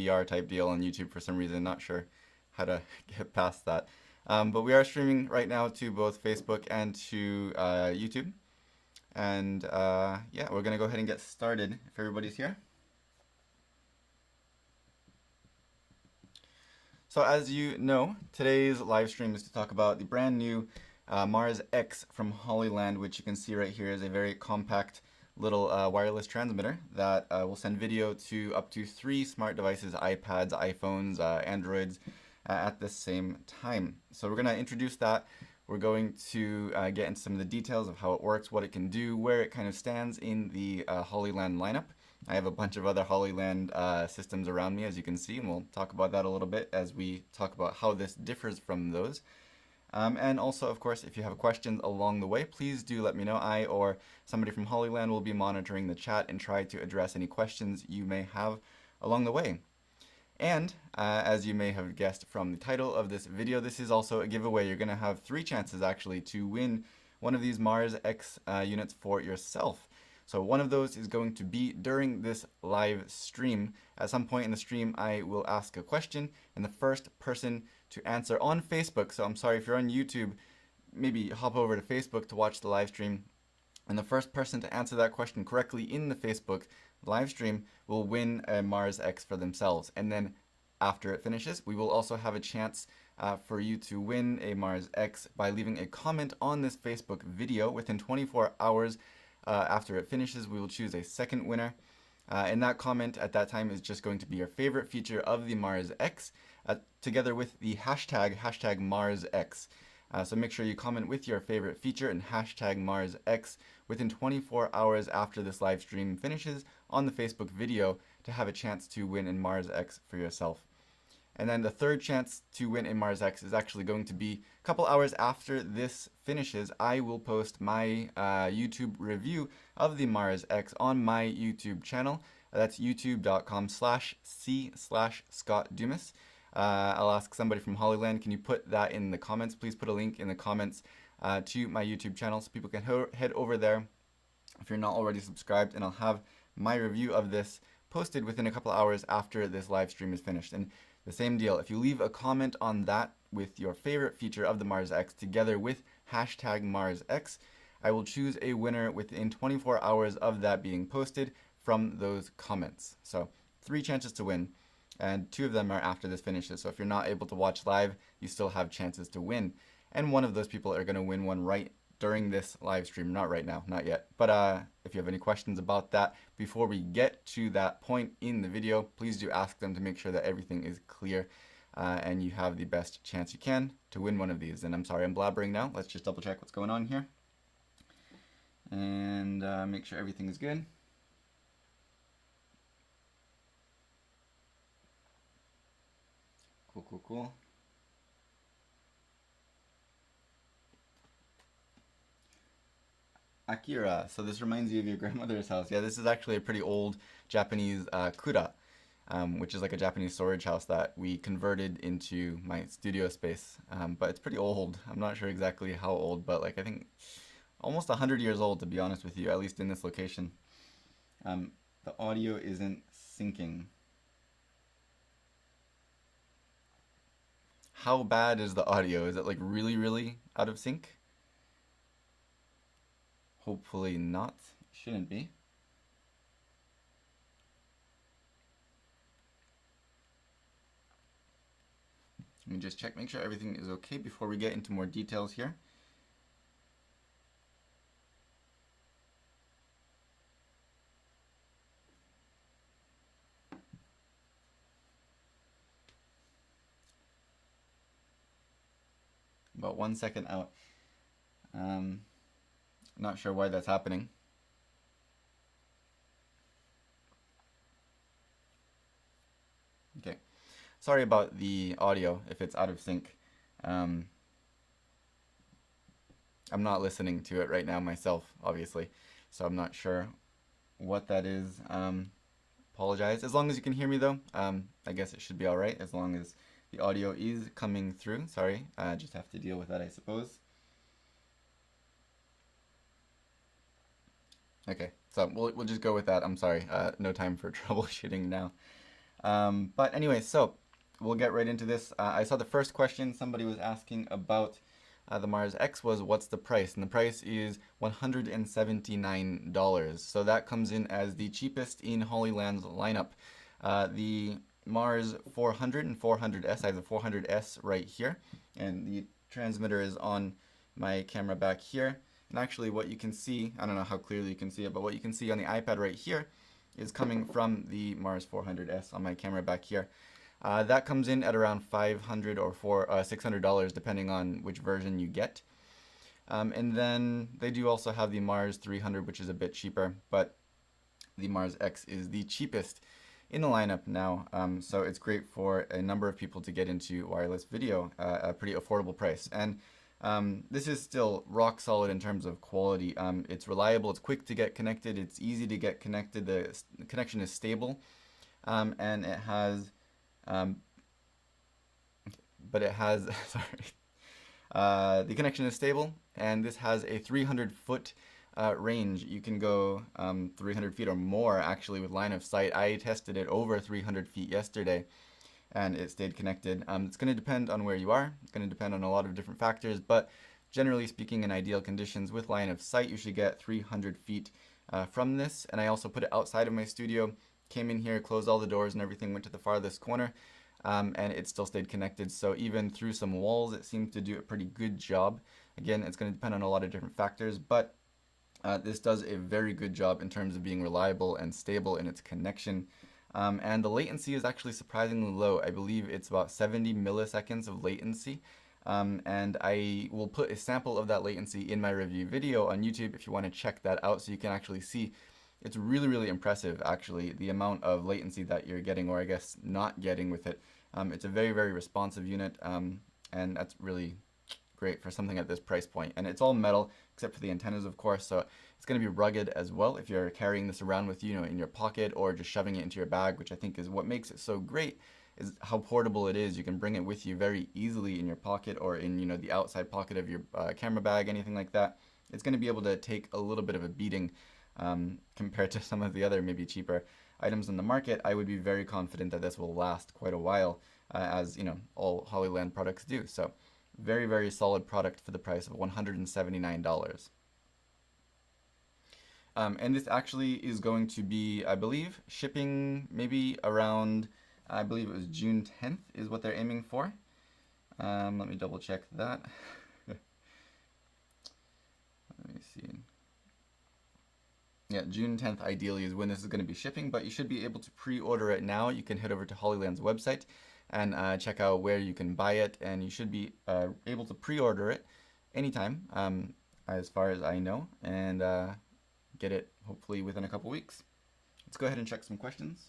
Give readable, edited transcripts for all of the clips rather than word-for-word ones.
VR type deal on YouTube for some reason. Not sure how to get past that. But we are streaming right now to both Facebook and to YouTube. And yeah, we're going to go ahead and get started if everybody's here. So as you know, today's live stream is to talk about the brand new Mars X from Hollyland, which you can see right here is a very compact little wireless transmitter that will send video to up to 3 smart devices, iPads, iPhones, Androids, at the same time. So we're going to introduce that. We're going to get into some of the details of how it works, what it can do, where it kind of stands in the Hollyland lineup. I have a bunch of other Hollyland systems around me, as you can see, and we'll talk about that a little bit as we talk about how this differs from those. And also, of course, if you have questions along the way, please do let me know. I or somebody from Hollyland will be monitoring the chat and try to address any questions you may have along the way. And as you may have guessed from the title of this video, this is also a giveaway. You're going to have 3 chances actually to win one of these Mars X units for yourself. So one of those is going to be during this live stream. At some point in the stream, I will ask a question, and the first person to answer on Facebook, so I'm sorry if you're on YouTube, maybe hop over to Facebook to watch the live stream, and the first person to answer that question correctly in the Facebook live stream will win a Mars X for themselves. And then after it finishes, we will also have a chance for you to win a Mars X by leaving a comment on this Facebook video. Within 24 hours after it finishes, we will choose a second winner. And that comment at that time is just going to be your favorite feature of the Mars X, together with the hashtag MarsX. So make sure you comment with your favorite feature and hashtag MarsX within 24 hours after this live stream finishes on the Facebook video to have a chance to win in Mars X for yourself. And then the third chance to win in Mars X is actually going to be a couple hours after this finishes. I will post my YouTube review of the Mars X on my YouTube channel. That's youtube.com/c/Scott Dumas. I'll ask somebody from Hollyland, can you put that in the comments? Please put a link in the comments to my YouTube channel so people can head over there if you're not already subscribed, and I'll have my review of this posted within a couple hours after this live stream is finished. And the same deal, if you leave a comment on that with your favorite feature of the Mars X together with hashtag MarsX, I will choose a winner within 24 hours of that being posted from those comments. So 3 chances to win, and 2 of them are after this finishes. So if you're not able to watch live, you still have chances to win. And one of those people are going to win one right during this live stream. Not right now, not yet. But if you have any questions about that before we get to that point in the video, please do ask them to make sure that everything is clear and you have the best chance you can to win one of these. And I'm sorry, I'm blabbering now. Let's just double check what's going on here and make sure everything is good. Cool. Akira, so this reminds you of your grandmother's house. Yeah, this is actually a pretty old Japanese kura, which is like a Japanese storage house that we converted into my studio space. But it's pretty old. I'm not sure exactly how old, but like I think almost 100 years old, to be honest with you, at least in this location. The audio isn't syncing. How bad is the audio? Is it like really out of sync? Hopefully not. Shouldn't be. Let me just check, make sure everything is okay before we get into more details here. About 1 second out. Not sure why that's happening. Okay, sorry about the audio if it's out of sync. I'm not listening to it right now myself, obviously, so I'm not sure what that is. Apologize. As long as you can hear me though, I guess it should be alright as long as the audio is coming through. Sorry, I just have to deal with that, I suppose. Okay, so we'll just go with that. I'm sorry, no time for troubleshooting now. But anyway, so we'll get right into this. I saw the first question somebody was asking about the Mars X was what's the price? And the price is $179. So that comes in as the cheapest in Hollyland's lineup. The Mars 400 and 400S, I have the 400S right here, and the transmitter is on my camera back here. And actually what you can see, I don't know how clearly you can see it, but what you can see on the iPad right here is coming from the Mars 400S on my camera back here. That comes in at around $500 or $600 depending on which version you get. And then they do also have the Mars 300, which is a bit cheaper, but the Mars X is the cheapest in the lineup now. So it's great for a number of people to get into wireless video at a pretty affordable price. And this is still rock solid in terms of quality. It's reliable, it's quick to get connected, it's easy to get connected, the connection is stable, and it has, sorry, the connection is stable, and this has a 300-foot range. You can go 300 feet or more actually with line of sight. I tested it over 300 feet yesterday, and it stayed connected. It's going to depend on where you are. It's going to depend on a lot of different factors, but generally speaking, in ideal conditions with line of sight, you should get 300 feet from this. And I also put it outside of my studio, came in here, closed all the doors and everything, went to the farthest corner, and it still stayed connected. So even through some walls, it seemed to do a pretty good job. Again, it's going to depend on a lot of different factors, but this does a very good job in terms of being reliable and stable in its connection. And the latency is actually surprisingly low. I believe it's about 70 milliseconds of latency. And I will put a sample of that latency in my review video on YouTube if you want to check that out so you can actually see. It's really, really impressive, actually, the amount of latency that you're getting, or I guess not getting with it. It's a very, very responsive unit, and that's really great for something at this price point. And it's all metal, except for the antennas, of course, so it's going to be rugged as well if you're carrying this around with you, in your pocket or just shoving it into your bag, which I think is what makes it so great, is how portable it is. You can bring it with you very easily in your pocket or in, the outside pocket of your camera bag, anything like that. It's going to be able to take a little bit of a beating compared to some of the other maybe cheaper items in the market. I would be very confident that this will last quite a while, as all Hollyland products do. So very, very solid product for the price of $179. And this actually is going to be, I believe, shipping maybe around, I believe it was June 10th is what they're aiming for. Let me double check that. Let me see. Yeah, June 10th ideally is when this is going to be shipping, but you should be able to pre-order it now. You can head over to Hollyland's website and check out where you can buy it, and you should be able to pre-order it anytime, as far as I know, and get it hopefully within a couple weeks. Let's go ahead and check some questions.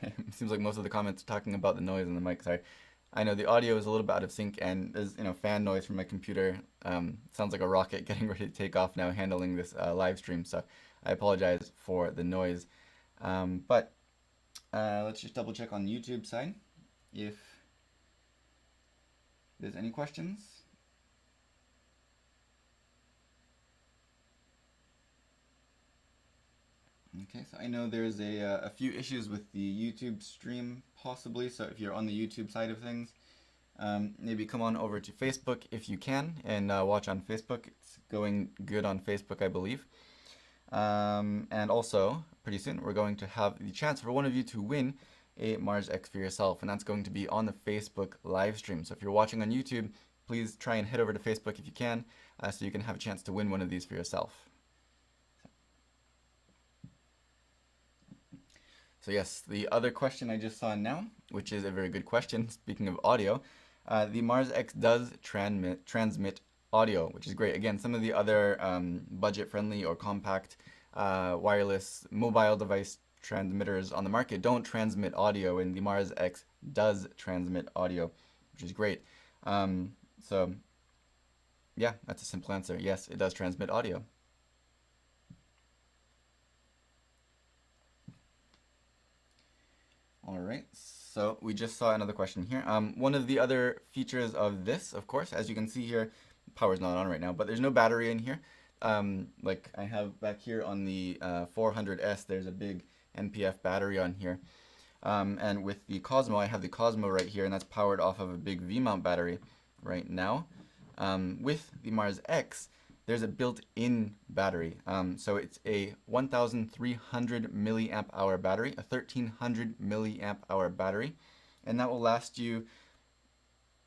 It seems like most of the comments are talking about the noise in the mic. Sorry. I know the audio is a little bit out of sync, and there's fan noise from my computer. Sounds like a rocket getting ready to take off now, handling this live stream. So I apologize for the noise. But let's just double check on the YouTube side if there's any questions. Okay, so I know there's a few issues with the YouTube stream, possibly, so if you're on the YouTube side of things, maybe come on over to Facebook if you can, and watch on Facebook. It's going good on Facebook, I believe. And also, pretty soon, we're going to have the chance for one of you to win a Mars X for yourself, and that's going to be on the Facebook live stream. So if you're watching on YouTube, please try and head over to Facebook if you can, so you can have a chance to win one of these for yourself. So yes, the other question I just saw now, which is a very good question, speaking of audio, the Mars X does transmit audio, which is great. Again, some of the other budget-friendly or compact wireless mobile device transmitters on the market don't transmit audio, and the Mars X does transmit audio, which is great. So yeah, that's a simple answer. Yes, it does transmit audio. All right, so we just saw another question here. One of the other features of this, of course, as you can see here, power's not on right now, but there's no battery in here. Like I have back here on the 400S, there's a big NPF battery on here. And with the Cosmo, I have the Cosmo right here, and that's powered off of a big V-mount battery right now. With the Mars X, there's a built-in battery. So it's a 1,300 milliamp hour battery, a 1,300 milliamp hour battery, and that will last you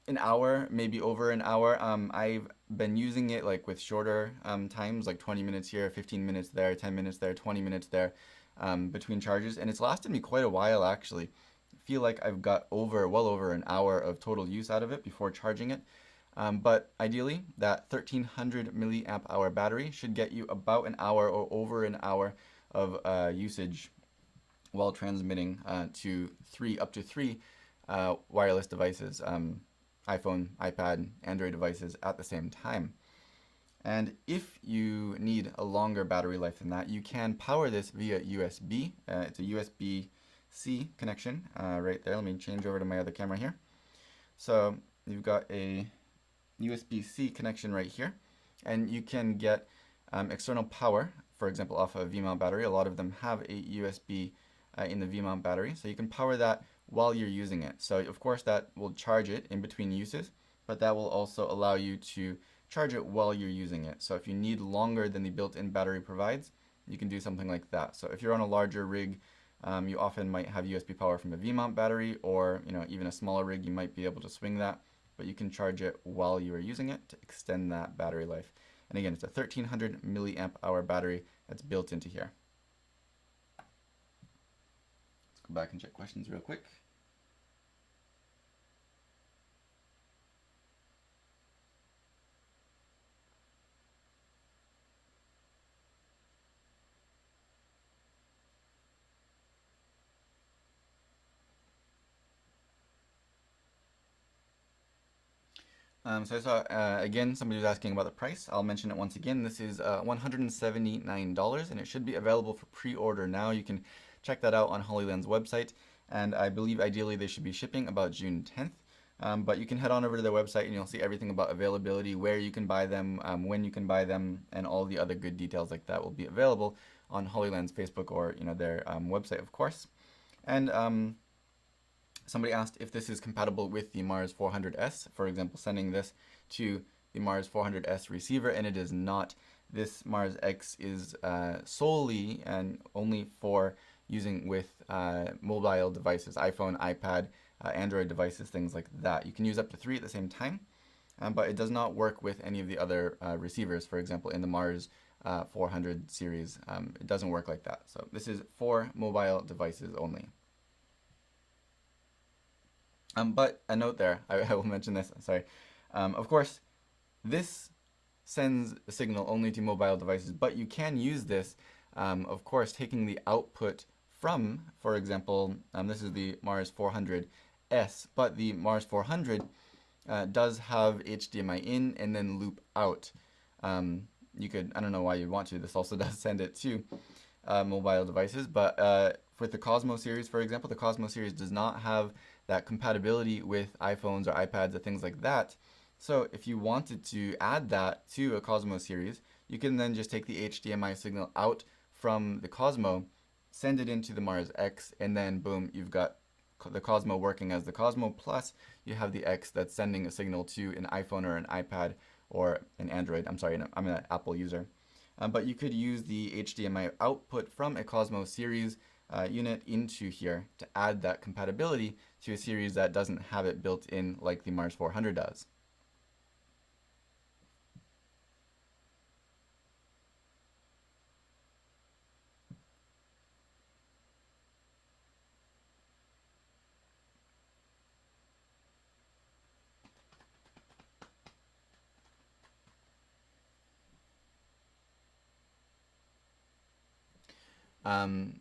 an hour, maybe over an hour. I've been using it like with shorter times, like 20 minutes here, 15 minutes there, 10 minutes there, 20 minutes there, between charges, and it's lasted me quite a while actually. I feel like I've got well over an hour of total use out of it before charging it. But ideally, that 1,300 milliamp hour battery should get you about an hour or over an hour of usage while transmitting to up to three wireless devices, iPhone, iPad, Android devices at the same time. And if you need a longer battery life than that, you can power this via USB. It's a USB-C connection right there. Let me change over to my other camera here. So you've got a USB-C connection right here, and you can get external power, for example, off a V-mount battery. A lot of them have a USB in the V-mount battery, so you can power that while you're using it. So of course that will charge it in between uses, but that will also allow you to charge it while you're using it. So if you need longer than the built-in battery provides, you can do something like that. So if you're on a larger rig, you often might have USB power from a V-mount battery, or even a smaller rig, you might be able to swing that, but you can charge it while you are using it to extend that battery life. And again, it's a 1,300 milliamp hour battery that's built into here. Let's go back and check questions real quick. So I saw, again, somebody was asking about the price. I'll mention it once again. This is $179, and it should be available for pre-order now. You can check that out on Hollyland's website, and I believe ideally they should be shipping about June 10th. But you can head on over to their website and you'll see everything about availability, where you can buy them, when you can buy them, and all the other good details like that will be available on Hollyland's Facebook or their website, of course. And somebody asked if this is compatible with the Mars 400S, for example, sending this to the Mars 400S receiver, and it is not. This Mars X is solely and only for using with mobile devices, iPhone, iPad, Android devices, things like that. You can use up to 3 at the same time, but it does not work with any of the other receivers. For example, in the Mars 400 series, it doesn't work like that. So this is for mobile devices only. But a note there, I will mention this, sorry. Of course, this sends a signal only to mobile devices, but you can use this, of course, taking the output from, for example, this is the Mars 400S, but the Mars 400 does have HDMI in and then loop out. You could, I don't know why you'd want to, this also does send it to mobile devices, but with the Cosmo series, for example, the Cosmo series does not have that compatibility with iPhones or iPads or things like that. So if you wanted to add that to a Cosmo series, you can then just take the HDMI signal out from the Cosmo, send it into the Mars X, and then boom, you've got the Cosmo working as the Cosmo, plus you have the X that's sending a signal to an iPhone or an iPad or an Android. I'm sorry, I'm an Apple user. But you could use the HDMI output from a Cosmo series unit into here to add that compatibility to a series that doesn't have it built in like the Mars 400 does.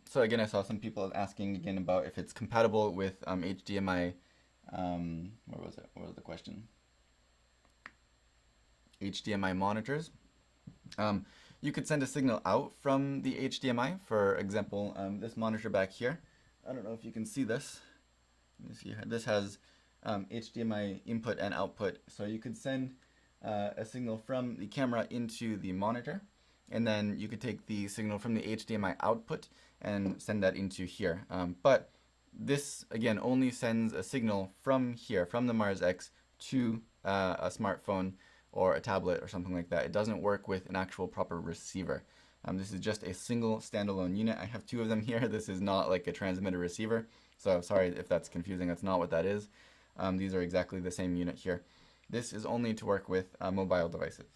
So again, I saw some people asking again about if it's compatible with HDMI. Where was it? What was the question? HDMI monitors. You could send a signal out from the HDMI. For example, this monitor back here. I don't know if you can see this. Let me see here. This has HDMI input and output. So you could send a signal from the camera into the monitor, and then you could take the signal from the HDMI output and send that into here. But this, again, only sends a signal from here, from the Mars X, to a smartphone or a tablet or something like that. It doesn't work with an actual proper receiver. This is just a single standalone unit. I have two of them here. This is not like a transmitter receiver. So sorry if that's confusing. That's not what that is. These are exactly the same unit here. This is only to work with mobile devices.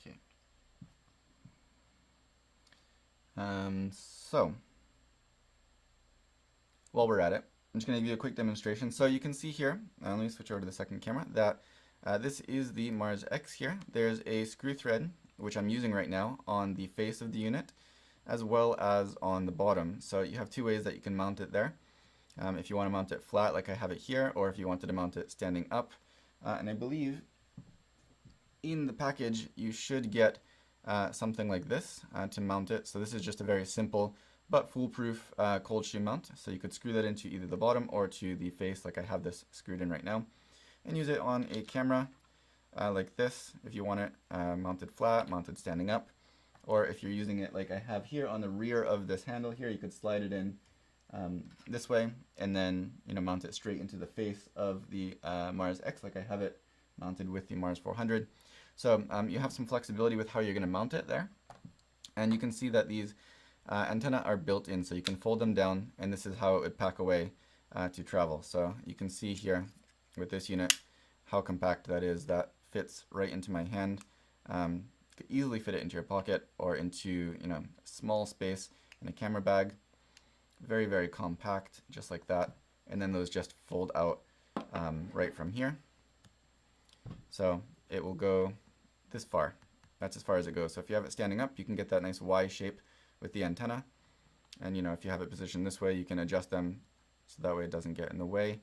Okay. So while we're at it, I'm just going to give you a quick demonstration. So you can see here, let me switch over to the second camera, that this is the Mars X here. There's a screw thread, which I'm using right now, on the face of the unit, as well as on the bottom. So you have two ways that you can mount it there. If you want to mount it flat like I have it here, or if you wanted to mount it standing up. And I believe in the package you should get something like this to mount it. So this is just a very simple but foolproof cold shoe mount. So you could screw that into either the bottom or to the face like I have this screwed in right now, and use it on a camera like this if you want it mounted flat, mounted standing up, or if you're using it like I have here on the rear of this handle here, you could slide it in this way and then mount it straight into the face of the Mars X like I have it mounted with the Mars 400. So you have some flexibility with how you're going to mount it there, and you can see that these antenna are built in, so you can fold them down, and this is how it would pack away to travel. So you can see here with this unit how compact that is. That fits right into my hand. You could easily fit it into your pocket or into a small space in a camera bag. Very, very compact, just like that. And then those just fold out right from here. So it will go this far. That's as far as it goes. So if you have it standing up, you can get that nice Y shape with the antenna. And if you have it positioned this way, you can adjust them so that way it doesn't get in the way.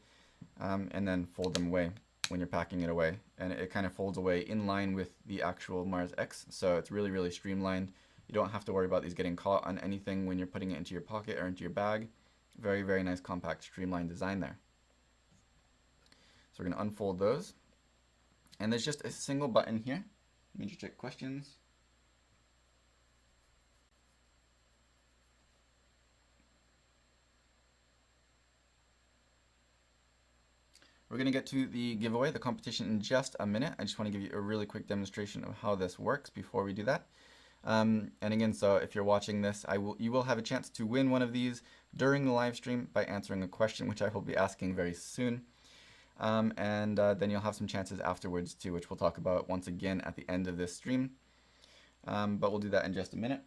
And then fold them away when you're packing it away. And it kind of folds away in line with the actual Mars X. So it's really, really streamlined. You don't have to worry about these getting caught on anything when you're putting it into your pocket or into your bag. Very, very nice, compact, streamlined design there. So we're going to unfold those. And there's just a single button here. Let me just check questions. We're going to get to the giveaway, the competition, in just a minute. I just want to give you a really quick demonstration of how this works before we do that. And again, so if you're watching this, you will have a chance to win one of these during the live stream by answering a question, which I will be asking very soon. And then you'll have some chances afterwards too, which we'll talk about once again at the end of this stream. But we'll do that in just a minute.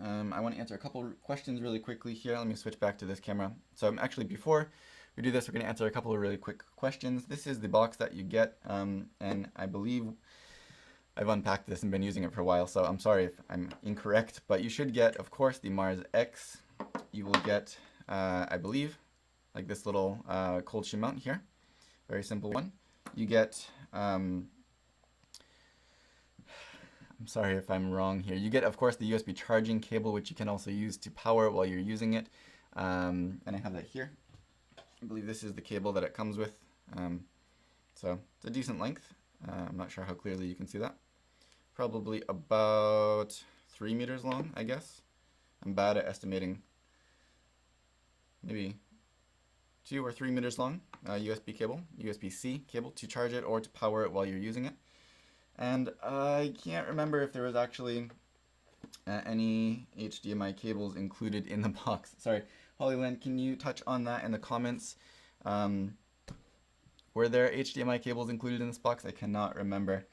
I want to answer a couple questions really quickly here. Let me switch back to this camera. So actually, before we do this, we're going to answer a couple of really quick questions. This is the box that you get, and I believe I've unpacked this and been using it for a while, so I'm sorry if I'm incorrect, but you should get, of course, the Mars X. You will get, I believe, like this little cold shoe mount here. Very simple one. You get, I'm sorry if I'm wrong here. You get, of course, the USB charging cable, which you can also use to power while you're using it. And I have that here. I believe this is the cable that it comes with. So it's a decent length. I'm not sure how clearly you can see that. Probably about 3 meters long, I guess. I'm bad at estimating. Maybe 2 or 3 meters long USB cable, USB-C cable to charge it or to power it while you're using it. And I can't remember if there was actually any HDMI cables included in the box. Sorry, Hollyland, can you touch on that in the comments? Were there HDMI cables included in this box? I cannot remember.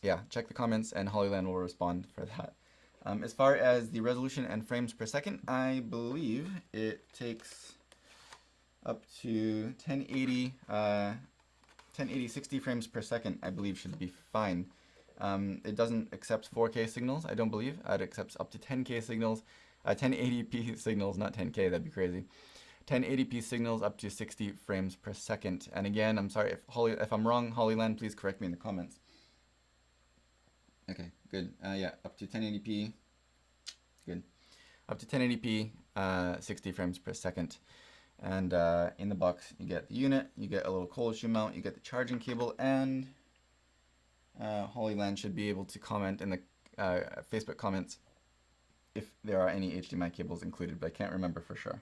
Yeah, check the comments and Hollyland will respond for that. As far as the resolution and frames per second, I believe it takes up to 1080 60 frames per second, I believe should be fine. It doesn't accept 4K signals, I don't believe. It accepts up to 10K signals, 1080p signals, not 10K, that'd be crazy. 1080p signals up to 60 frames per second. And again, I'm sorry if I'm wrong, Hollyland, please correct me in the comments. Okay, good. Yeah, up to 1080p. Good. Up to 1080p, 60 frames per second. And in the box, you get the unit, you get a little cold shoe mount, you get the charging cable, and Hollyland should be able to comment in the Facebook comments if there are any HDMI cables included, but I can't remember for sure.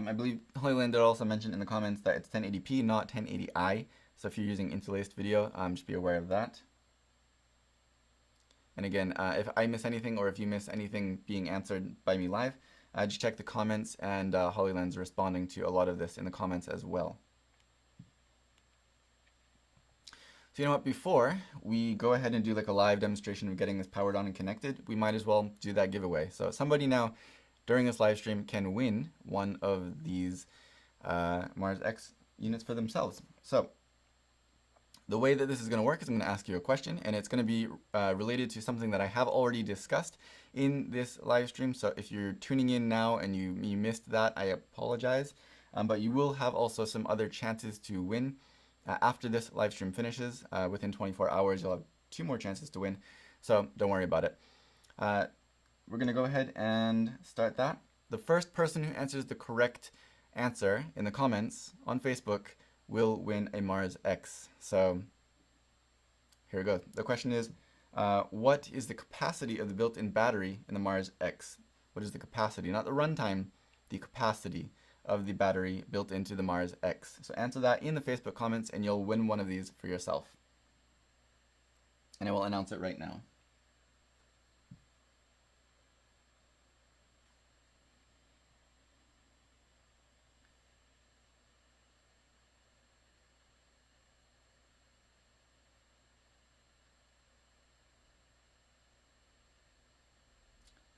I believe Hollyland did also mention in the comments that it's 1080p, not 1080i. So if you're using interlaced video, just be aware of that. And again, if I miss anything or if you miss anything being answered by me live, just check the comments, and Hollyland's responding to a lot of this in the comments as well. So you know what, before we go ahead and do like a live demonstration of getting this powered on and connected, we might as well do that giveaway. So somebody now during this live stream can win one of these Mars X units for themselves. So the way that this is going to work is I'm going to ask you a question, and it's going to be related to something that I have already discussed in this live stream. So if you're tuning in now and you missed that, I apologize. But you will have also some other chances to win after this live stream finishes. Within 24 hours, you'll have 2 more chances to win. So don't worry about it. We're going to go ahead and start that. The first person who answers the correct answer in the comments on Facebook will win a Mars X. So here we go. The question is, what is the capacity of the built-in battery in the Mars X? What is the capacity, not the runtime, the capacity of the battery built into the Mars X? So answer that in the Facebook comments and you'll win one of these for yourself. And I will announce it right now.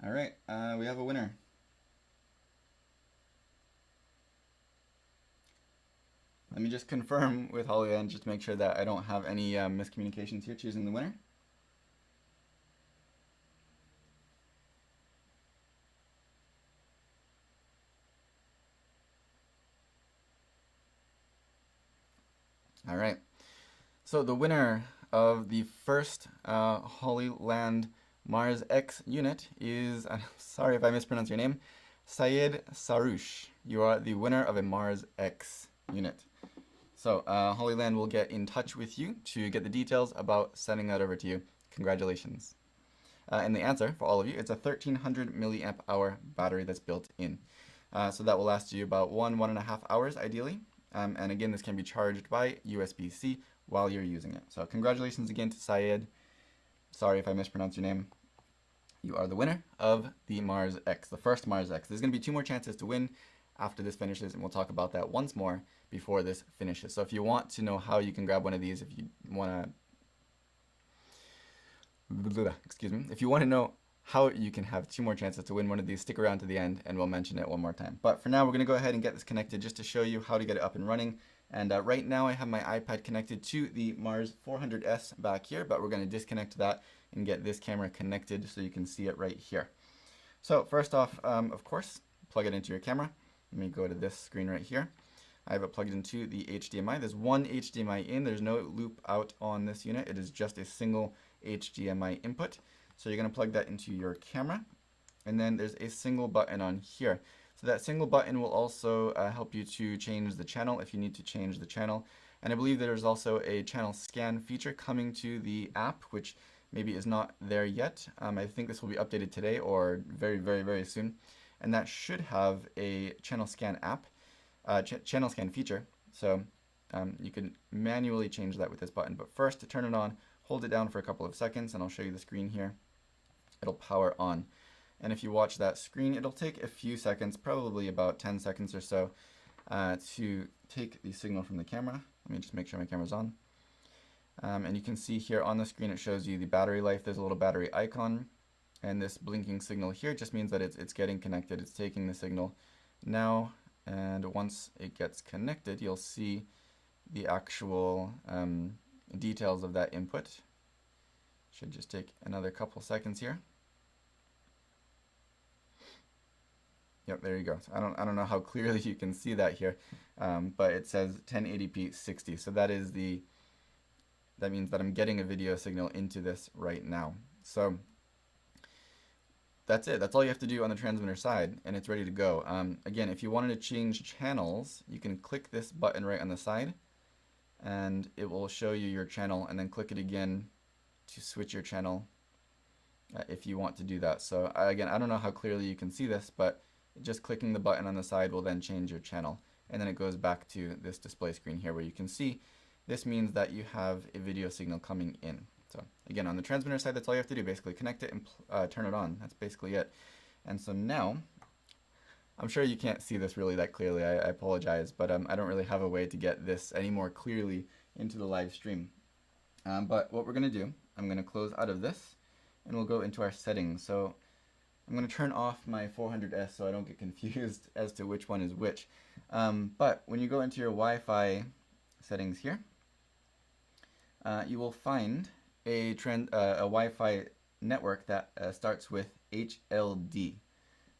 All right, we have a winner. Let me just confirm with Hollyland just to make sure that I don't have any miscommunications here choosing the winner. All right, so the winner of the first Hollyland Mars X unit is, sorry if I mispronounce your name, Syed Saroush. You are the winner of a Mars X unit. So Hollyland will get in touch with you to get the details about sending that over to you. Congratulations. And the answer for all of you, it's a 1300 milliamp hour battery that's built in. So that will last you about 1.5 hours ideally. And again, this can be charged by USB-C while you're using it. So congratulations again to Syed. Sorry if I mispronounced your name. You are the winner of the Mars X, the first Mars X. There's going to be 2 more chances to win after this finishes, and we'll talk about that once more before this finishes. So if you want to know how you can grab one of these, if you want to, if you want to know how you can have 2 more chances to win one of these, stick around to the end and we'll mention it one more time. But for now, we're going to go ahead and get this connected just to show you how to get it up and running. And right now I have my iPad connected to the Mars 400S back here, but we're going to disconnect that and get this camera connected so you can see it right here. So first off, of course, plug it into your camera. Let me go to this screen right here. I have it plugged into the HDMI. There's one HDMI in. There's no loop out on this unit. It is just a single HDMI input. So you're going to plug that into your camera. And then there's a single button on here. So that single button will also help you to change the channel if you need to change the channel. And I believe there's also a channel scan feature coming to the app, which maybe is not there yet. I think this will be updated today or very, very, very soon. And that should have a channel scan app, channel scan feature. So you can manually change that with this button. But first, to turn it on, hold it down for a couple of seconds, and I'll show you the screen here. It'll power on. And if you watch that screen, it'll take a few seconds, probably about 10 seconds or so, to take the signal from the camera. Let me just make sure my camera's on. And you can see here on the screen, it shows you the battery life. There's a little battery icon. And this blinking signal here just means that it's getting connected. It's taking the signal now. And once it gets connected, you'll see the actual details of that input. Should just take another couple seconds here. Yep, there you go. So I don't know how clearly you can see that here, but it says 1080p 60. So that means that I'm getting a video signal into this right now. So that's it. That's all you have to do on the transmitter side, and it's ready to go. Again, if you wanted to change channels, you can click this button right on the side, and it will show you your channel, and then click it again to switch your channel if you want to do that. So again, I don't know how clearly you can see this, but just clicking the button on the side will then change your channel, and then it goes back to this display screen here where you can see this means that you have a video signal coming in. So again, on the transmitter side, that's all you have to do. Basically connect it and turn it on. That's basically it. And so now, I'm sure you can't see this really that clearly. I apologize, but I don't really have a way to get this any more clearly into the live stream. But what we're going to do, I'm going to close out of this, and we'll go into our settings. So I'm going to turn off my 400S so I don't get confused as to which one is which. But when you go into your Wi-Fi settings here, you will find a Wi-Fi network that starts with HLD.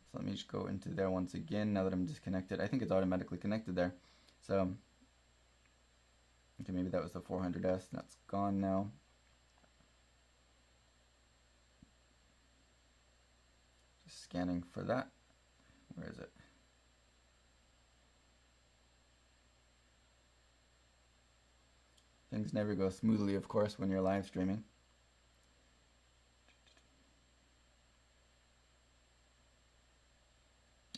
So let me just go into there once again now that I'm disconnected. I think it's automatically connected there. So, okay, maybe that was the 400S. That's gone now. Just scanning for that. Where is it? Things never go smoothly, of course, when you're live streaming.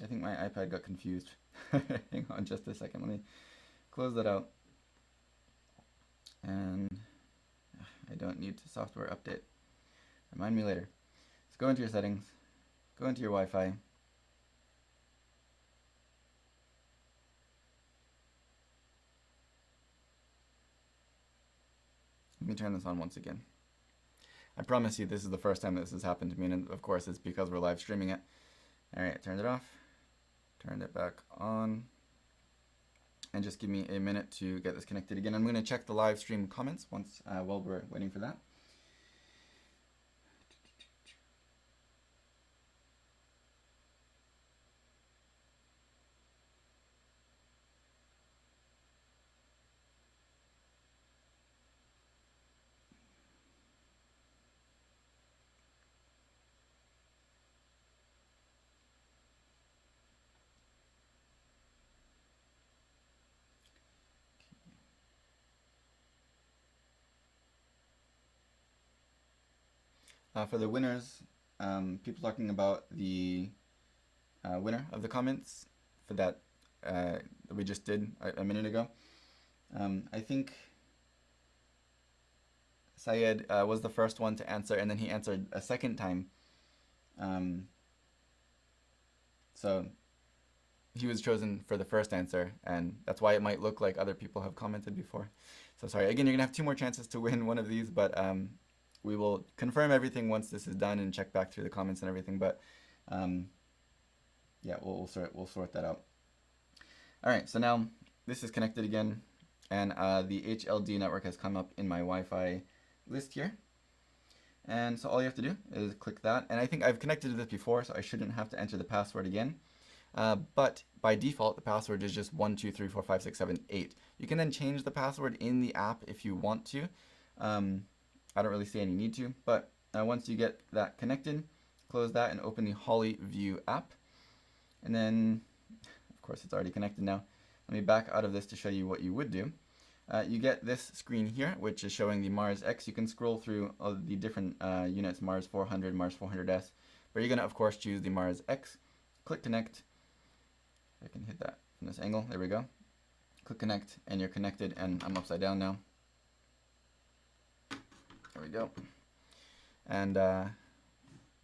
I think my iPad got confused. Hang on just a second. Let me close that out. And I don't need to software update. Remind me later. Let's go into your settings. Go into your Wi-Fi. Let me turn this on once again. I promise you this is the first time this has happened to me, and of course it's because we're live streaming it. Alright, turned it off. Turned it back on. And just give me a minute to get this connected again. I'm going to check the live stream comments once while we're waiting for that. For the winners, people talking about the winner of the comments for that we just did a minute ago. I think Syed was the first one to answer, and then he answered a second time. So he was chosen for the first answer, and that's why it might look like other people have commented before. So sorry. Again, you're going to have 2 more chances to win one of these, but we will confirm everything once this is done and check back through the comments and everything. But yeah, we'll sort that out. All right, so now this is connected again, and the HLD network has come up in my Wi-Fi list here. And so all you have to do is click that. And I think I've connected to this before, so I shouldn't have to enter the password again. But by default, the password is just 1234567 You can then change the password in the app if you want to. I don't really see any need to, but once you get that connected, close that and open the Holly View app. And then, of course, it's already connected now. Let me back out of this to show you what you would do. You get this screen here, which is showing the Mars X. You can scroll through all the different units, Mars 400, Mars 400S, but you're going to, of course, choose the Mars X. Click Connect. I can hit that from this angle. There we go. Click Connect, and you're connected, and I'm upside down now. There we go. And there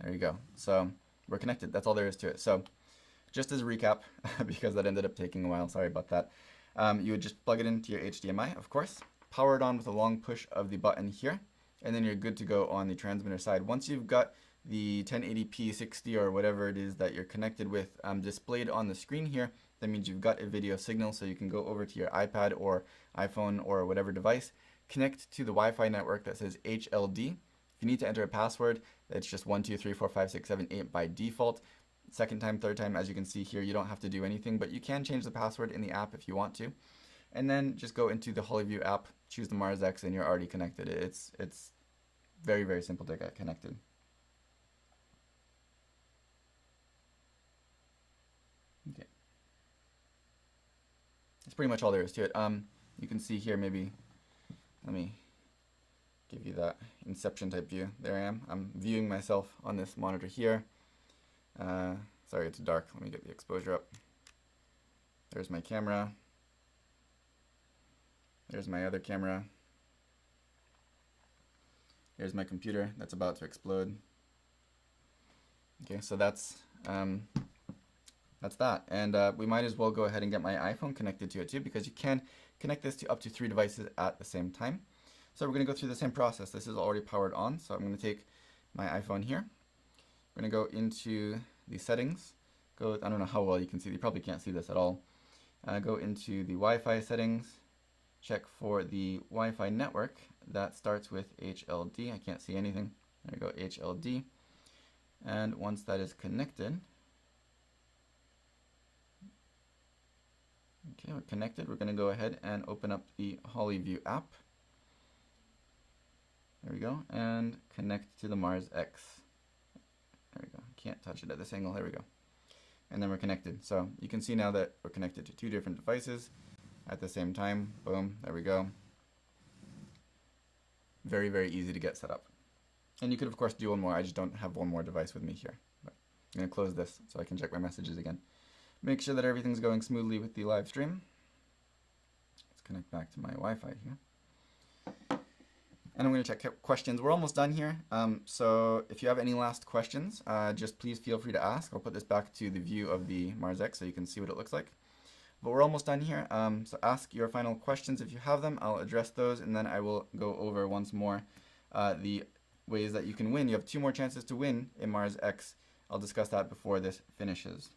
you go. So we're connected. That's all there is to it. So just as a recap, because that ended up taking a while, sorry about that. You would just plug it into your HDMI, of course, power it on with a long push of the button here, and then you're good to go on the transmitter side. Once you've got the 1080p 60 or whatever it is that you're connected with displayed on the screen here, that means you've got a video signal, so you can go over to your iPad or iPhone or whatever device, connect to the Wi-Fi network that says HLD. If you need to enter a password, it's just 1234567 by default. Second time, third time, as you can see here, you don't have to do anything, but you can change the password in the app if you want to. And then just go into the HollyView app, choose the Mars X, and you're already connected. It's very, very simple to get connected. Okay. That's pretty much all there is to it. You can see here, maybe, let me give you that Inception type view. There I am. I'm viewing myself on this monitor here. Sorry, it's dark. Let me get the exposure up. There's my camera. There's my other camera. Here's my computer that's about to explode. Okay, so that's that. And we might as well go ahead and get my iPhone connected to it too, because you can connect this to up to 3 devices at the same time. So we're going to go through the same process. This is already powered on, so I'm going to take my iPhone here. We're going to go into the settings. I don't know how well you can see. You probably can't see this at all. Go into the Wi-Fi settings. Check for the Wi-Fi network. That starts with HLD. I can't see anything. There we go, HLD. And once that is connected, okay, we're connected. We're going to go ahead and open up the HollyView app. There we go, and connect to the Mars X. There we go. Can't touch it at this angle. There we go. And then we're connected. So you can see now that we're connected to 2 different devices at the same time. Boom. There we go. Very, very easy to get set up. And you could, of course, do one more. I just don't have one more device with me here. But I'm going to close this so I can check my messages again. Make sure that everything's going smoothly with the live stream. Let's connect back to my Wi-Fi here. And I'm going to check questions. We're almost done here. So if you have any last questions, just please feel free to ask. I'll put this back to the view of the Mars X so you can see what it looks like. But we're almost done here. So ask your final questions if you have them. I'll address those, and then I will go over once more the ways that you can win. You have 2 more chances to win in Mars X. I'll discuss that before this finishes.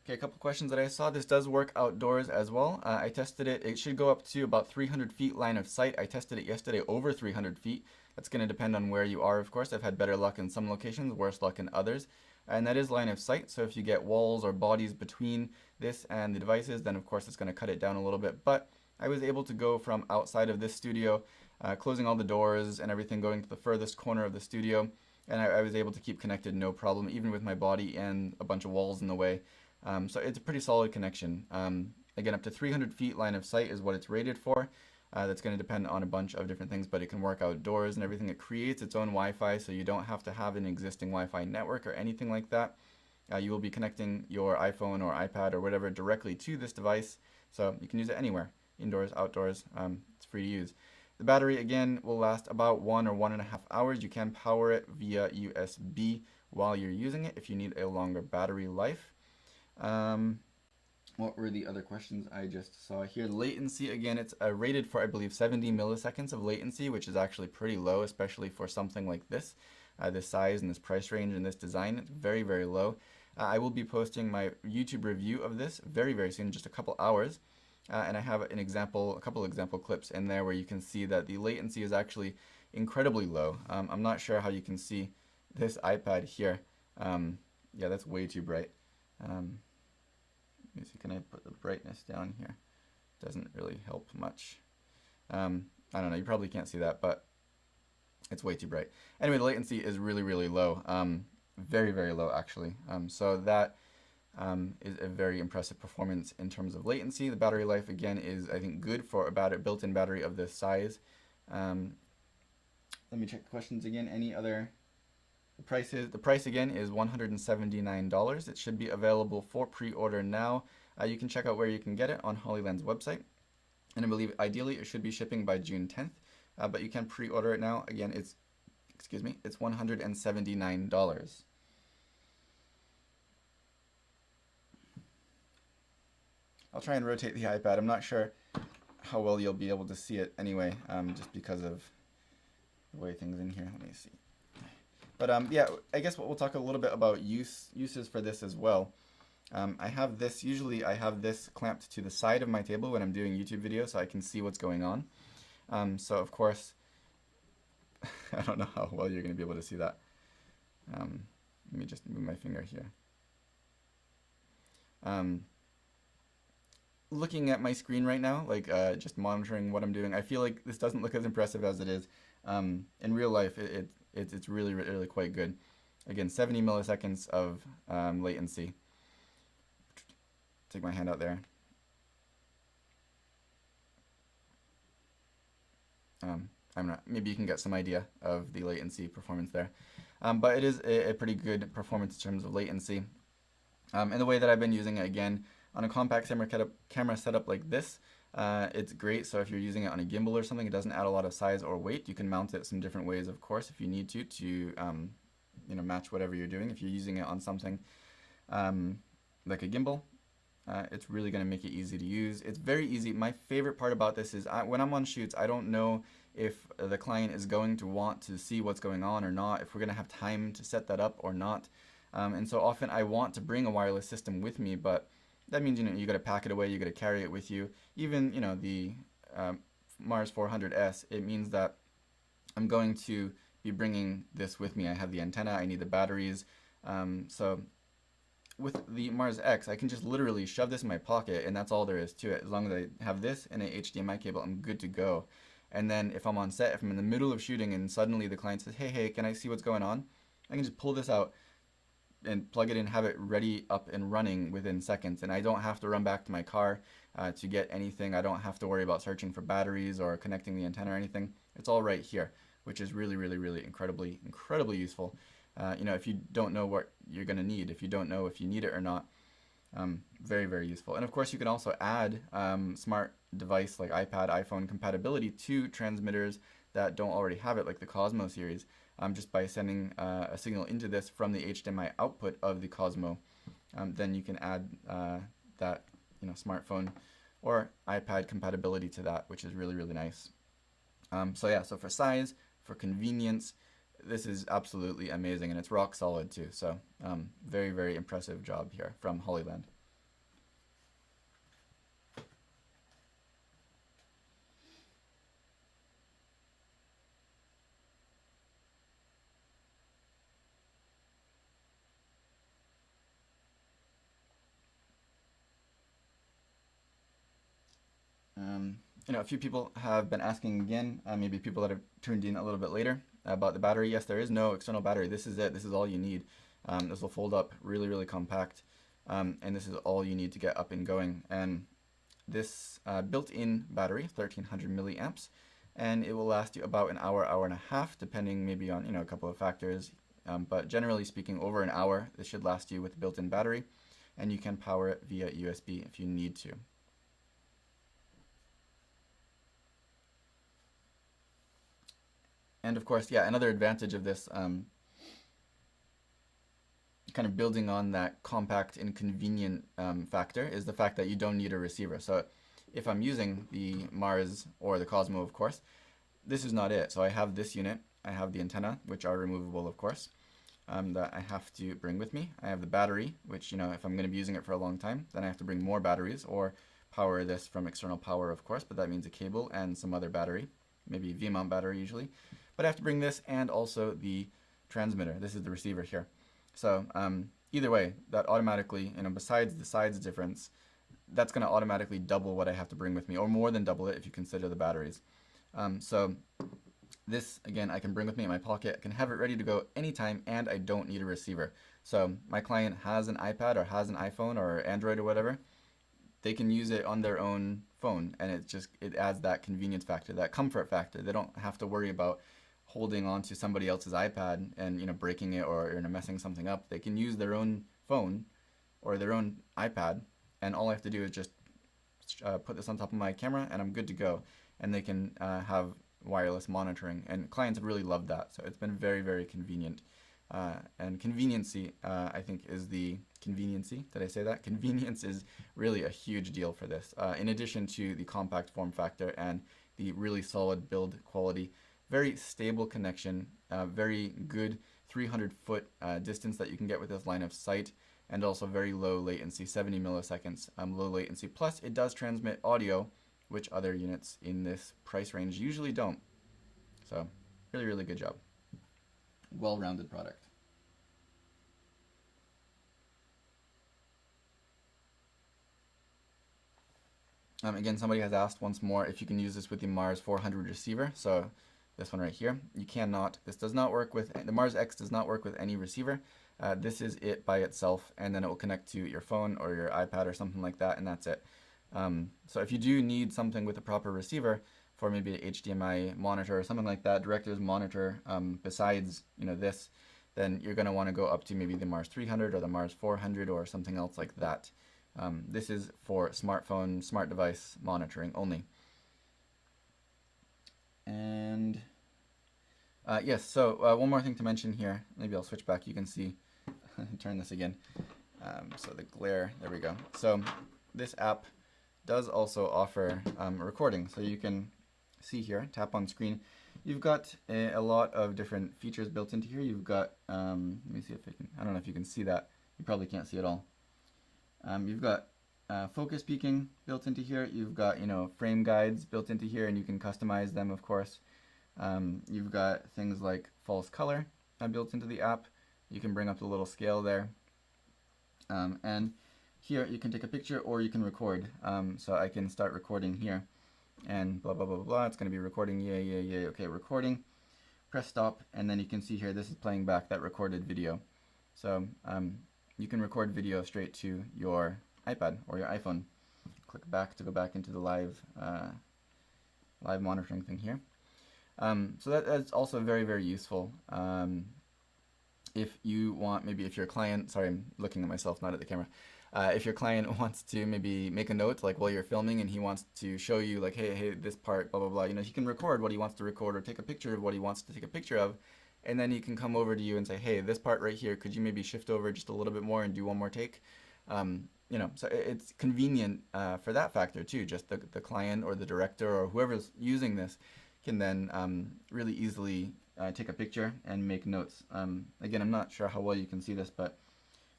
Okay, a couple questions that I saw. This does work outdoors as well. I tested it. It should go up to about 300 feet line of sight. I tested it yesterday over 300 feet. That's going to depend on where you are, of course. I've had better luck in some locations, worse luck in others. And that is line of sight. So if you get walls or bodies between this and the devices, then of course it's going to cut it down a little bit. But I was able to go from outside of this studio, closing all the doors and everything, going to the furthest corner of the studio. And I was able to keep connected no problem, even with my body and a bunch of walls in the way. So it's a pretty solid connection. Again, up to 300 feet line of sight is what it's rated for. That's going to depend on a bunch of different things, but it can work outdoors and everything. It creates its own Wi-Fi, so you don't have to have an existing Wi-Fi network or anything like that. You will be connecting your iPhone or iPad or whatever directly to this device, so you can use it anywhere, indoors, outdoors. It's free to use. The battery, again, will last about 1 or 1.5 hours. You can power it via USB while you're using it if you need a longer battery life. What were the other questions I just saw here? Latency, again, it's rated for, I believe, 70 milliseconds of latency, which is actually pretty low, especially for something like this. This size and this price range and this design. It's very, very low. I will be posting my YouTube review of this very, very soon, just a couple hours. And I have a couple example clips in there where you can see that the latency is actually incredibly low. I'm not sure how you can see this iPad here. Yeah, that's way too bright. Let me see, can I put the brightness down here? Doesn't really help much. I don't know, you probably can't see that, but it's way too bright. Anyway, the latency is really, really low. Very, very low, actually. So that is a very impressive performance in terms of latency. The battery life, again, is, I think, good for a built-in battery of this size. Let me check questions again. Any other? The price again is $179. It should be available for pre-order now. You can check out where you can get it on Hollyland's website. And I believe ideally it should be shipping by June 10th, but you can pre-order it now. Again, it's $179. I'll try and rotate the iPad. I'm not sure how well you'll be able to see it anyway, just because of the way things in here. Let me see. But yeah, I guess we'll talk a little bit about uses for this as well. I have this, usually I have this clamped to the side of my table when I'm doing YouTube videos so I can see what's going on. So of course, I don't know how well you're going to be able to see that. Let me just move my finger here. Looking at my screen right now, like just monitoring what I'm doing, I feel like this doesn't look as impressive as it is. In real life, it's really, really quite good. Again, 70 milliseconds of latency. Take my hand out there. I'm not, maybe you can get some idea of the latency performance there. But it is a pretty good performance in terms of latency. And the way that I've been using it, again, on a compact camera setup like this, it's great. So if you're using it on a gimbal or something, it doesn't add a lot of size or weight. You can mount it some different ways, of course, if you need to you know, match whatever you're doing. If you're using it on something like a gimbal, it's really going to make it easy to use. It's very easy. My favorite part about this is when I'm on shoots, I don't know if the client is going to want to see what's going on or not, if we're going to have time to set that up or not. And so often I want to bring a wireless system with me, but that means, you know, you got to pack it away, you got to carry it with you. Even, you know, the Mars 400S, it means that I'm going to be bringing this with me. I have the antenna, I need the batteries. So with the Mars X, I can just literally shove this in my pocket and that's all there is to it. As long as I have this and an HDMI cable, I'm good to go. And then if I'm on set, if I'm in the middle of shooting and suddenly the client says, hey, can I see what's going on? I can just pull this out and plug it in, have it ready up and running within seconds. And I don't have to run back to my car to get anything. I don't have to worry about searching for batteries or connecting the antenna or anything. It's all right here, which is really, really, really incredibly useful. You know, if you don't know what you're going to need, if you don't know if you need it or not, very, very useful. And of course, you can also add smart device like iPad, iPhone compatibility to transmitters that don't already have it, like the Cosmo series, just by sending a signal into this from the HDMI output of the Cosmo. Then you can add that, you know, smartphone or iPad compatibility to that, which is really, really nice. So yeah, so for size, for convenience, this is absolutely amazing, and it's rock solid too. So very, very impressive job here from Hollyland. You know, a few people have been asking again, maybe people that have tuned in a little bit later, about the battery. Yes, there is no external battery. This is it. This is all you need. This will fold up really, really compact, and this is all you need to get up and going. And this built-in battery, 1300 milliamps, and it will last you about an hour, hour and a half, depending maybe on, you know, a couple of factors. But generally speaking, over an hour, this should last you with the built-in battery, and you can power it via USB if you need to. And of course, yeah, another advantage of this, kind of building on that compact and convenient factor, is the fact that you don't need a receiver. So if I'm using the Mars or the Cosmo, of course, this is not it. So I have this unit, I have the antenna, which are removable, of course, that I have to bring with me. I have the battery, which, you know, if I'm going to be using it for a long time, then I have to bring more batteries or power this from external power, of course, but that means a cable and some other battery, maybe V-mount battery usually. But I have to bring this and also the transmitter. This is the receiver here. So either way, that automatically, you know, besides the size difference, that's going to automatically double what I have to bring with me, or more than double it if you consider the batteries. So this, again, I can bring with me in my pocket. I can have it ready to go anytime, and I don't need a receiver. So my client has an iPad or has an iPhone or Android or whatever, they can use it on their own phone, and it adds that convenience factor, that comfort factor. They don't have to worry about holding on to somebody else's iPad and, you know, breaking it or, you know, messing something up. They can use their own phone or their own iPad, and all I have to do is just put this on top of my camera and I'm good to go. And they can have wireless monitoring, and clients have really loved that. So it's been very, very convenient. And conveniency, I think, is the conveniency. Did I say that? Convenience is really a huge deal for this. In addition to the compact form factor and the really solid build quality, very stable connection, very good 300-foot distance that you can get with this line of sight, and also very low latency, 70 milliseconds, low latency. Plus, it does transmit audio, which other units in this price range usually don't. So, really, really good job. Well-rounded product. Again, somebody has asked once more if you can use this with the Mars 400 receiver. So this one right here, you cannot. This does not work with, the Mars X does not work with any receiver. This is it by itself, and then it will connect to your phone or your iPad or something like that, and that's it. So if you do need something with a proper receiver for maybe an HDMI monitor or something like that, director's monitor, besides this, then you're going to want to go up to maybe the Mars 300 or the Mars 400 or something else like that. This is for smartphone, smart device monitoring only. And yes, so one more thing to mention here. Maybe I'll switch back. You can see, turn this again. So the glare, there we go. So this app does also offer recording. So you can see here, tap on screen. You've got a lot of different features built into here. You've got, let me see if I can, I don't know if you can see that. You probably can't see it all. You've got focus peaking built into here. You've got, frame guides built into here, and you can customize them, of course. You've got things like false color built into the app. You can bring up the little scale there. And here you can take a picture or you can record. So I can start recording here and blah, blah, blah, blah. It's going to be recording. Yay, yay, yay. Okay, recording. Press stop. And then you can see here, this is playing back that recorded video. So you can record video straight to your iPad or your iPhone. Click back to go back into the live monitoring thing here. So that's also very, very useful. If you want, maybe if your client, sorry, I'm looking at myself, not at the camera. If your client wants to maybe make a note, like while you're filming, and he wants to show you, like, hey, this part, blah, blah, blah. He can record what he wants to record or take a picture of what he wants to take a picture of. And then he can come over to you and say, hey, this part right here, could you maybe shift over just a little bit more and do one more take? So it's convenient for that factor too. Just the client or the director or whoever's using this can then really easily take a picture and make notes. Again, I'm not sure how well you can see this, but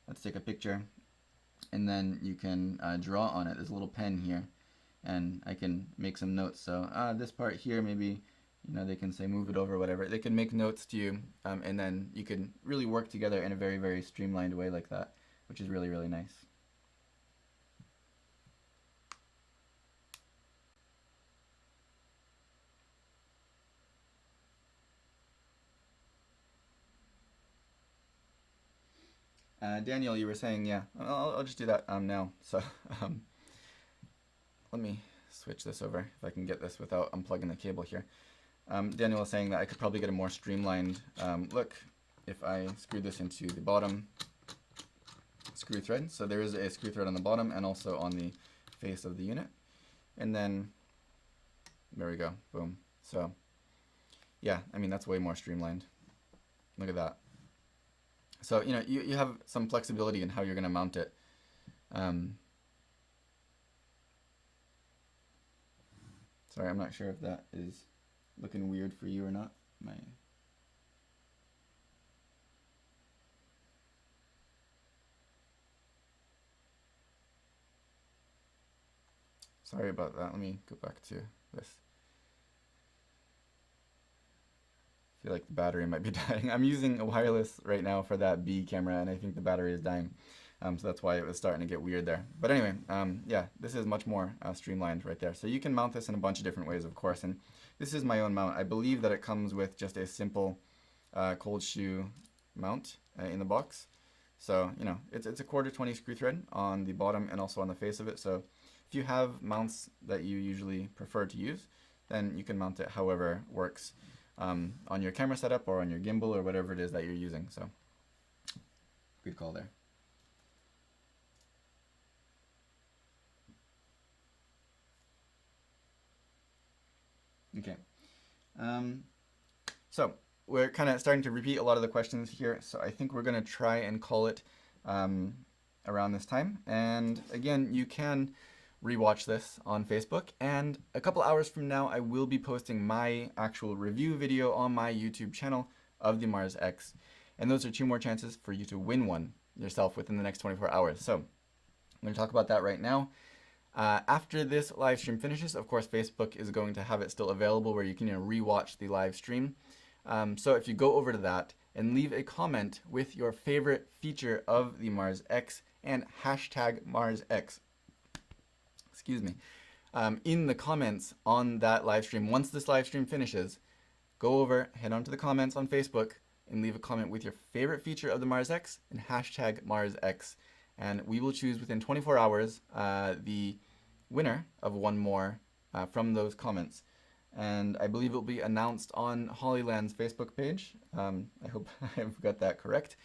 let's take a picture. And then you can draw on it. There's a little pen here, and I can make some notes. So this part here, maybe, they can say move it over, whatever. They can make notes to you, and then you can really work together in a very, very streamlined way like that, which is really, really nice. Daniel, you were saying, yeah, I'll just do that now. So let me switch this over if I can get this without unplugging the cable here. Daniel was saying that I could probably get a more streamlined look if I screw this into the bottom screw thread. So there is a screw thread on the bottom and also on the face of the unit. And then there we go, boom. So yeah, I mean, that's way more streamlined. Look at that. So, you have some flexibility in how you're going to mount it. Sorry, I'm not sure if that is looking weird for you or not. Sorry about that. Let me go back to this. I feel like the battery might be dying. I'm using a wireless right now for that B camera, and I think the battery is dying. So that's why it was starting to get weird there. But anyway, yeah, this is much more streamlined right there. So you can mount this in a bunch of different ways, of course. And this is my own mount. I believe that it comes with just a simple cold shoe mount in the box. So, it's a 1/4 screw thread on the bottom and also on the face of it. So if you have mounts that you usually prefer to use, then you can mount it however works on your camera setup or on your gimbal or whatever it is that you're using. So good call there. Okay. So we're kind of starting to repeat a lot of the questions here. So I think we're going to try and call it around this time. And again, you can rewatch this on Facebook, and a couple hours from now I will be posting my actual review video on my YouTube channel of the Mars X, and those are 2 more chances for you to win one. yourself within the next 24 hours. So I'm going to talk about that right now. After this live stream finishes, of course, Facebook is going to have it still available where you can rewatch the live stream. So if you go over to that and leave a comment with your favorite feature of the Mars X and hashtag Mars X, excuse me, in the comments on that live stream, once this live stream finishes, go over, head on to the comments on Facebook and leave a comment with your favorite feature of the Mars X and hashtag Mars X. And we will choose within 24 hours the winner of one more from those comments. And I believe it will be announced on Hollyland's Facebook page. I hope I have got that correct.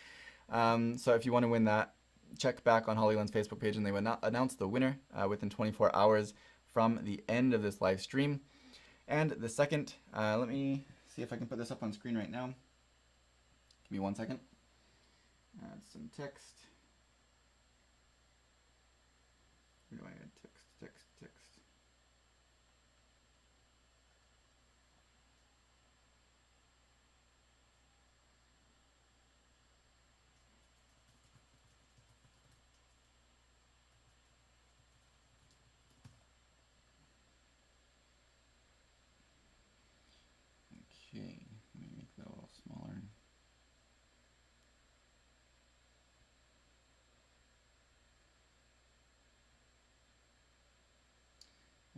So if you want to win that, check back on Hollyland's Facebook page and they will announce the winner within 24 hours from the end of this live stream. And the second, let me see if I can put this up on screen right now. Give me 1 second. Add some text. Where do I add text? Okay, let me make that a little smaller.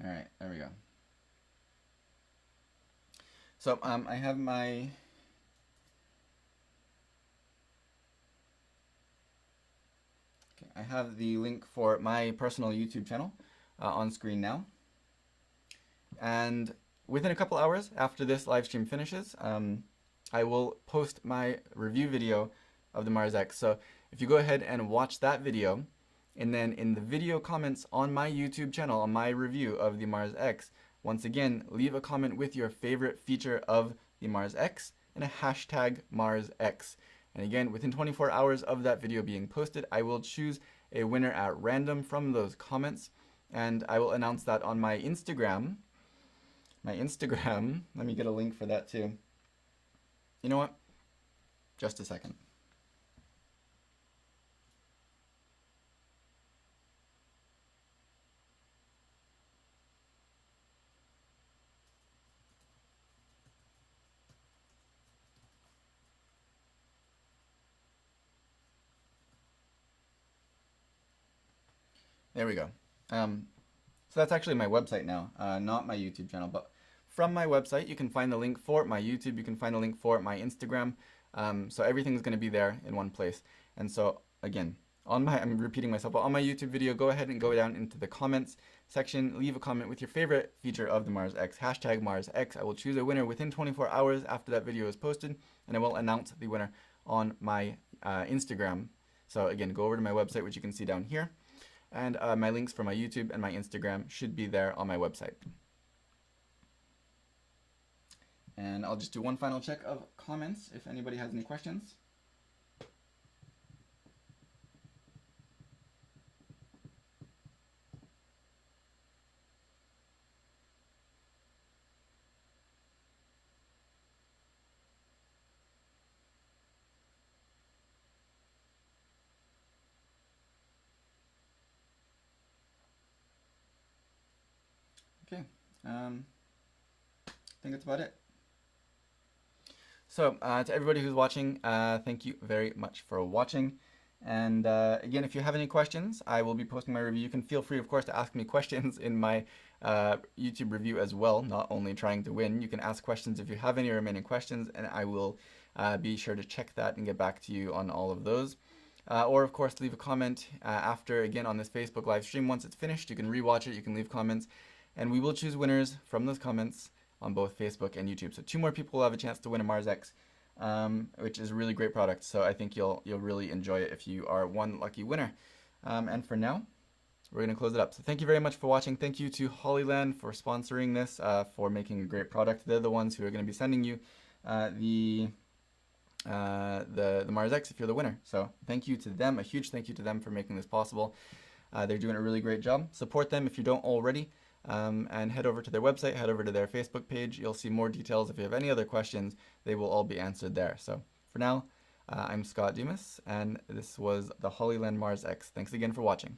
All right, there we go. So I have my I have the link for my personal YouTube channel on screen now. And within a couple hours after this live stream finishes, I will post my review video of the Mars X. So if you go ahead and watch that video, and then in the video comments on my YouTube channel, on my review of the Mars X, once again, leave a comment with your favorite feature of the Mars X and a hashtag Mars X. And again, within 24 hours of that video being posted, I will choose a winner at random from those comments, and I will announce that on my Instagram. Let me get a link for that too. You know what? Just a second. There we go. So that's actually my website now, not my YouTube channel, but from my website, you can find the link for my YouTube, you can find the link for my Instagram. So everything's going to be there in one place. And so again, I'm repeating myself, but on my YouTube video, go ahead and go down into the comments section, leave a comment with your favorite feature of the Mars X, hashtag Mars X. I will choose a winner within 24 hours after that video is posted, and I will announce the winner on my Instagram. So again, go over to my website, which you can see down here. And my links for my YouTube and my Instagram should be there on my website. And I'll just do one final check of comments if anybody has any questions. Okay, I think that's about it. So to everybody who's watching, thank you very much for watching. And again, if you have any questions, I will be posting my review. You can feel free, of course, to ask me questions in my YouTube review as well, not only trying to win. You can ask questions if you have any remaining questions, and I will be sure to check that and get back to you on all of those. Or, of course, leave a comment after, again, on this Facebook live stream. Once it's finished, you can rewatch it, you can leave comments, and we will choose winners from those comments on both Facebook and YouTube. So 2 more people will have a chance to win a Mars X, which is a really great product. So I think you'll really enjoy it if you are one lucky winner. And for now, we're going to close it up. So thank you very much for watching. Thank you to Hollyland for sponsoring this, for making a great product. They're the ones who are going to be sending you the Mars X if you're the winner. So thank you to them. A huge thank you to them for making this possible. They're doing a really great job. Support them if you don't already. And head over to their website, head over to their Facebook page. You'll see more details. If you have any other questions, they will all be answered there. So for now, I'm Scott Dumas, and this was the Hollyland Mars X. Thanks again for watching.